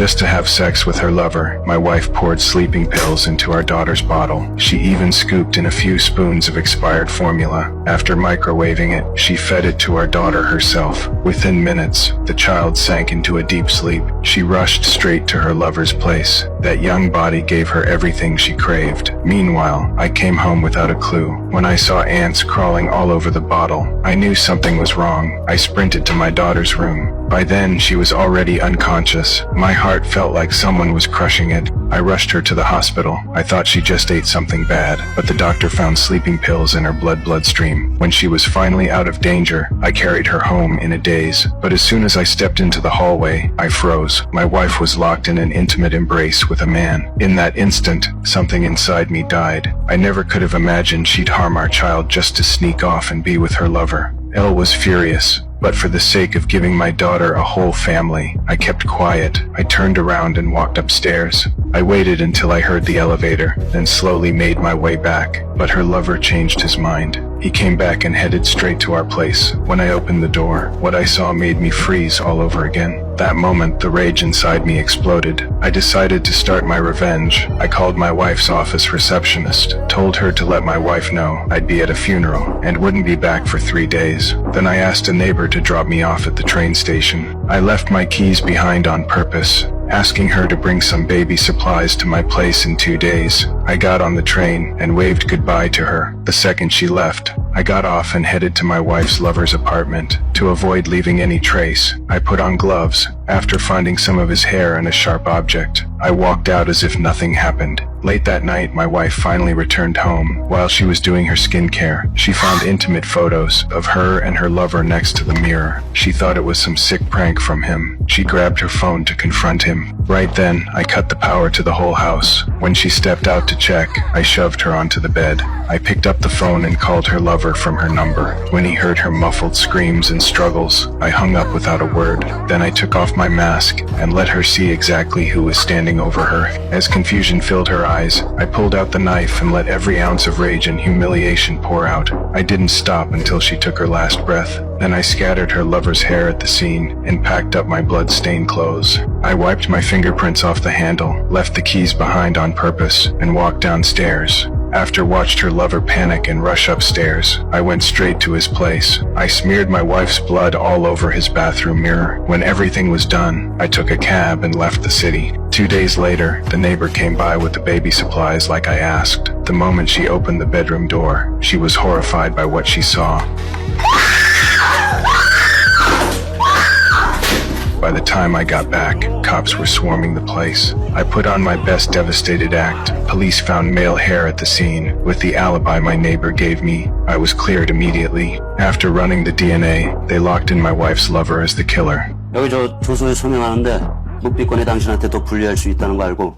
just to have sex with her lover, my wife poured sleeping pills into our daughter's bottle. She even scooped in a few spoons of expired formula. After microwaving it, she fed it to our daughter herself. Within minutes, the child sank into a deep sleep. She rushed straight to her lover's place. That young body gave her everything she craved. Meanwhile, I came home without a clue. When I saw ants crawling all over the bottle, I knew something was wrong. I sprinted to my daughter's room. By then, she was already unconscious. My heart felt like someone was crushing it. I rushed her to the hospital. I thought she just ate something bad, but the doctor found sleeping pills in her bloodstream. When she was finally out of danger, I carried her home in a daze. But as soon as I stepped into the hallway, I froze. My wife was locked in an intimate embrace with a man. In that instant, something inside me died. I never could have imagined she'd harm our child just to sneak off and be with her lover. Elle was furious. But for the sake of giving my daughter a whole family, I kept quiet. I turned around and walked upstairs. I waited until I heard the elevator, then slowly made my way back. But her lover changed his mind. He came back and headed straight to our place. When I opened the door, what I saw made me freeze all over again. That moment, the rage inside me exploded. I decided to start my revenge. I called my wife's office receptionist, told her to let my wife know I'd be at a funeral and wouldn't be back for 3 days. Then I asked a neighbor to drop me off at the train station. I left my keys behind on purpose, asking her to bring some baby supplies to my place in 2 days. I got on the train and waved goodbye to her. The second she left, I got off and headed to my wife's lover's apartment. To avoid leaving any trace, I put on gloves. After finding some of his hair and a sharp object, I walked out as if nothing happened. Late that night, my wife finally returned home. While she was doing her skincare, she found intimate photos of her and her lover next to the mirror. She thought it was some sick prank from him. She grabbed her phone to confront him. Right then, I cut the power to the whole house. When she stepped out to check, I shoved her onto the bed. I picked up the phone and called her lover from her number. When he heard her muffled screams and struggles, I hung up without a word. Then I took off my mask and let her see exactly who was standing over her. As confusion filled her eyes, I pulled out the knife and let every ounce of rage and humiliation pour out. I didn't stop until she took her last breath. Then I scattered her lover's hair at the scene and packed up my blood-stained clothes. I wiped my fingerprints off the handle, left the keys behind on purpose, and walked downstairs. After watched her lover panic and rush upstairs, I went straight to his place. I smeared my wife's blood all over his bathroom mirror. When everything was done, I took a cab and left the city. 2 days later, the neighbor came by with the baby supplies like I asked. The moment she opened the bedroom door, she was horrified by what she saw. By the time I got back, cops were swarming the place. I put on my best devastated act. Police found male hair at the scene. With the alibi my neighbor gave me, I was cleared immediately. After running the DNA, they locked in my wife's lover as the killer. 여기 저 조서에 서명하는데 묵비권이 당신한테 더 불리할 수 있다는 거 알고